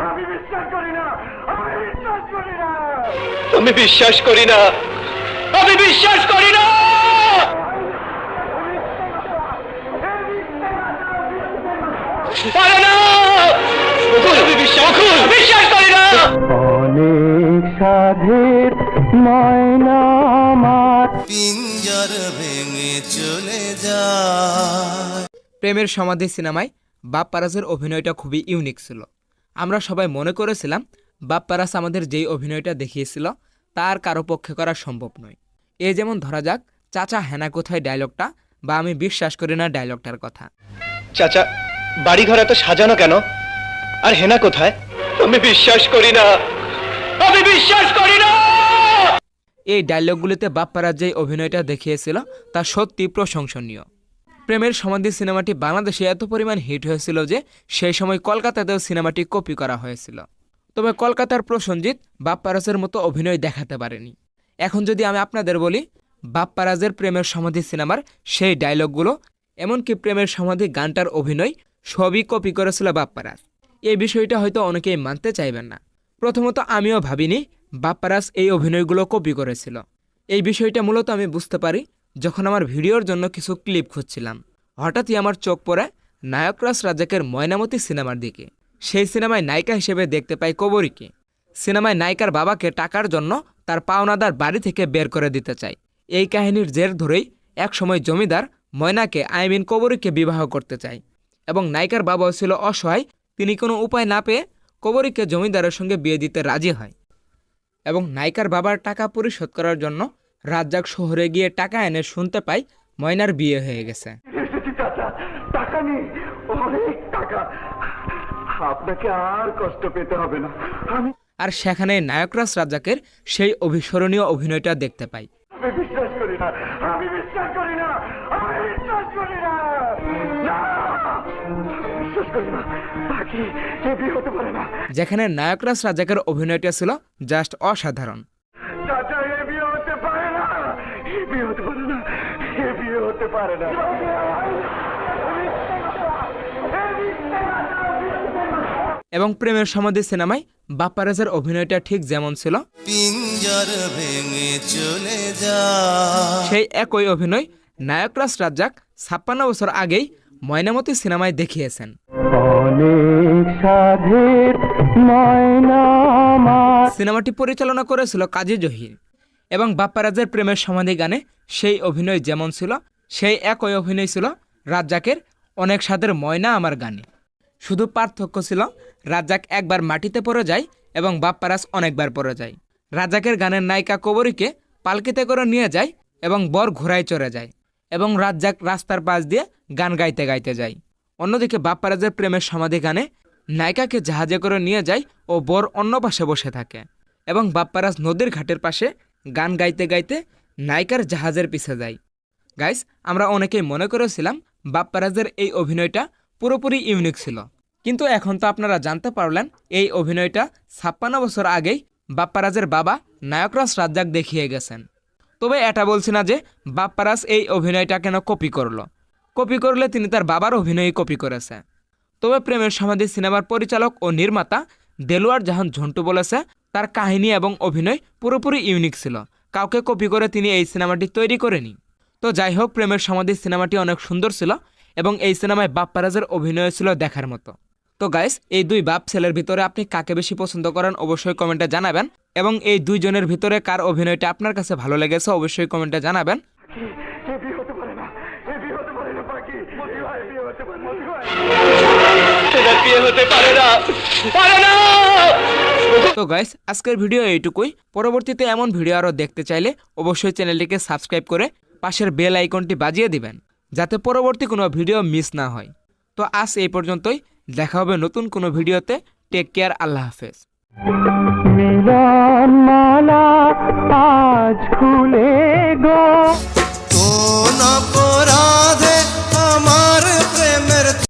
আমি বিশ্বাস করি না, আমি বিশ্বাস করি না, আমি বিশ্বাস করি না, আমি বিশ্বাস করি না। পারে না, আমি বিশ্বাস করি না। অনেক সাধের ময়না আমার পিঞ্জর ভেঙে চলে যায়। প্রেমের সমাধি সিনেমায় বাপ্পারাজের অভিনয়টা খুবই ইউনিক ছিল। আমরা সবাই মনে করেছিলাম বাপ্পারাজ আমাদের যেই অভিনয়টা দেখিয়েছিল তার কারো পক্ষে করা সম্ভব নয়। এই যেমন ধরা যাক চাচা হেনা কোথায় ডায়লগটা, বা আমি বিশ্বাস করি না ডায়লগটার কথা। চাচা, বাড়িঘর এত সাজানো কেন? আর হেনা কোথায়? আমি বিশ্বাস করি না, আমি বিশ্বাস করি না। এই ডায়লগগুলিতে বাপ্পারাজ যেই অভিনয়টা দেখিয়েছিল তা সত্যি প্রশংসনীয়। প্রেমের সমাধি সিনেমাটি বাংলাদেশে এত পরিমাণ হিট হয়েছিল যে সেই সময় কলকাতাতেও সিনেমাটি কপি করা হয়েছিল। তবে কলকাতার প্রসেনজিৎ বাপ্পারাজের মতো অভিনয় দেখাতে পারেনি। এখন যদি আমি আপনাদের বলি বাপ্পারাজের প্রেমের সমাধি সিনেমার সেই ডায়লগগুলো, এমনকি প্রেমের সমাধি গানটার অভিনয় সবই কপি করেছিল বাপ্পারাজ, এই বিষয়টা হয়তো অনেকেই মানতে চাইবেন না। প্রথমত আমিও ভাবিনি বাপ্পারাজ এই অভিনয়গুলো কপি করেছিল। এই বিষয়টা মূলত আমি বুঝতে পারি যখন আমার ভিডিওর জন্য কিছু ক্লিপ খুঁজছিলাম। হঠাৎই আমার চোখ পড়ে নায়করাজ রাজ্জাকের ময়নামতি সিনেমার দিকে। সেই সিনেমায় নায়িকা হিসেবে দেখতে পাই কবরীকে। সিনেমায় নায়িকার বাবাকে টাকার জন্য তার পাওনাদার বাড়ি থেকে বের করে দিতে চায়। এই কাহিনীর জের ধরেই একসময় জমিদার ময়নাকে কবরীকে বিবাহ করতে চায় এবং নায়িকার বাবাও ছিল অসহায়। তিনি কোনো উপায় না পেয়ে কবরীকে জমিদারের সঙ্গে বিয়ে দিতে রাজি হয় এবং নায়িকার বাবার টাকা পরিশোধ করার জন্য রাজ্জাক শহরে গিয়ে টাকা এনে শুনতে পাই ময়নার বিয়ে হয়ে গেছে। এসেছি চাচা, টাকা নেই, অনেক টাকা, আপনাকে আর কষ্ট পেতে হবে না। আমি আর সেখানে নায়করাজ রাজ্জাকের সেই অবিস্মরণীয় অভিনয়টা দেখতে পাই। আমি বিশ্বাস করি না, আমি বিশ্বাস করি না, আমি বিশ্বাস করি না, না, বিশ্বাস করি না, বাকি এ বিয়ে হতে পারে না। যেখানে নায়করাজ রাজ্জাকের অভিনয়টা ছিল জাস্ট অসাধারণ। চাচা, এ বিয়ে হতে পারে না, এ বিয়ে হতে পারে না, এ বিয়ে হতে পারে না। এবং প্রেমের সমাধি সিনেমায় বাপ্পারাজের অভিনয়টা ঠিক যেমন ছিল পিঞ্জর ভেঙে চলে যায়। সেই একই অভিনয় নায়করাজ রাজ্জাক 56 বছর আগেই ময়নামতি সিনেমায় দেখিয়েছেন। অনেক সাধের ময়না আমার সিনেমাটি পরিচালনা করেছিল কাজী জহির এবং বাপ্পারাজের প্রেমের সমাধি গানে সেই অভিনয় যেমন ছিল সেই একই অভিনয় ছিল রাজ্জাকের অনেক স্বাদের ময়না আমার গানে। শুধু পার্থক্য ছিল রাজ্জাক একবার মাটিতে পড়ে যায় এবং বাপ্পারাজ অনেকবার পড়ে যায়। রাজ্জাকের গানের নায়িকা কবরীকে পালকিতে করে নিয়ে যায় এবং বর ঘোড়ায় চড়ে যায় এবং রাজ্জাক রাস্তার পাশ দিয়ে গান গাইতে গাইতে যায়। অন্যদিকে বাপ্পারাজের প্রেমের সমাধি গানে নায়িকাকে জাহাজে করে নিয়ে যায় ও বর অন্য পাশে বসে থাকে এবং বাপ্পারাজ নদীর ঘাটের পাশে গান গাইতে গাইতে নায়িকার জাহাজের পিছে যায়। গাইস, আমরা অনেকেই মনে করেছিলাম বাপ্পারাজের এই অভিনয়টা পুরোপুরি ইউনিক ছিল, কিন্তু এখন তো আপনারা জানতে পারলেন এই অভিনয়টা 56 বছর আগেই বাপ্পারাজের বাবা নায়করাজ রাজ্জাক দেখিয়ে গেছেন। তবে এটা বলছি না যে বাপ্পারাজ এই অভিনয়টা কেন কপি করলো। কপি করলে তিনি তার বাবার অভিনয়ই কপি করেছে। তবে প্রেমের সমাধি সিনেমার পরিচালক ও নির্মাতা দেলোয়ার জাহান ঝন্টু বলেছে তার কাহিনী এবং অভিনয় পুরোপুরি ইউনিক ছিল, কাউকে কপি করে তিনি এই সিনেমাটি তৈরি করেনি। তো যাই হোক, প্রেমের সমাধি সিনেমাটি অনেক সুন্দর ছিল এবং এই সিনেমায় বাপ্পারাজের অভিনয় ছিল দেখার মতো। তো গাইস, এই দুই বাপ ছেলের ভিতরে আপনি কাকে বেশি পছন্দ করেন অবশ্যই কমেন্টে জানাবেন এবং এই দুইজনের ভিতরে কার অভিনয়টা আপনার কাছে ভালো লেগেছে অবশ্যই কমেন্টে জানাবেন। এ বিয়ে হতে পারে না, এ বিয়ে হতে পারে না, বাকি মতি ভাই, বিয়ে হতে পারে না, মতি ভাই। হেনার বিয়ে হতে পারে না, পারে না। তো গাইস, আজকের ভিডিও এইটুকুই। পরবর্তীতে এমন ভিডিও আরও দেখতে চাইলে অবশ্যই চ্যানেলটিকে সাবস্ক্রাইব করে পাশের বেল আইকনটি বাজিয়ে দিবেন যাতে পরবর্তী কোনো ভিডিও মিস না হয়। তো আজ এই পর্যন্তই, দেখা হবে নতুন কোনো ভিডিওতে। টেক কেয়ার, আল্লাহ হাফেজ। মিলন মালা আজ খুলে গো কোন অপরাধে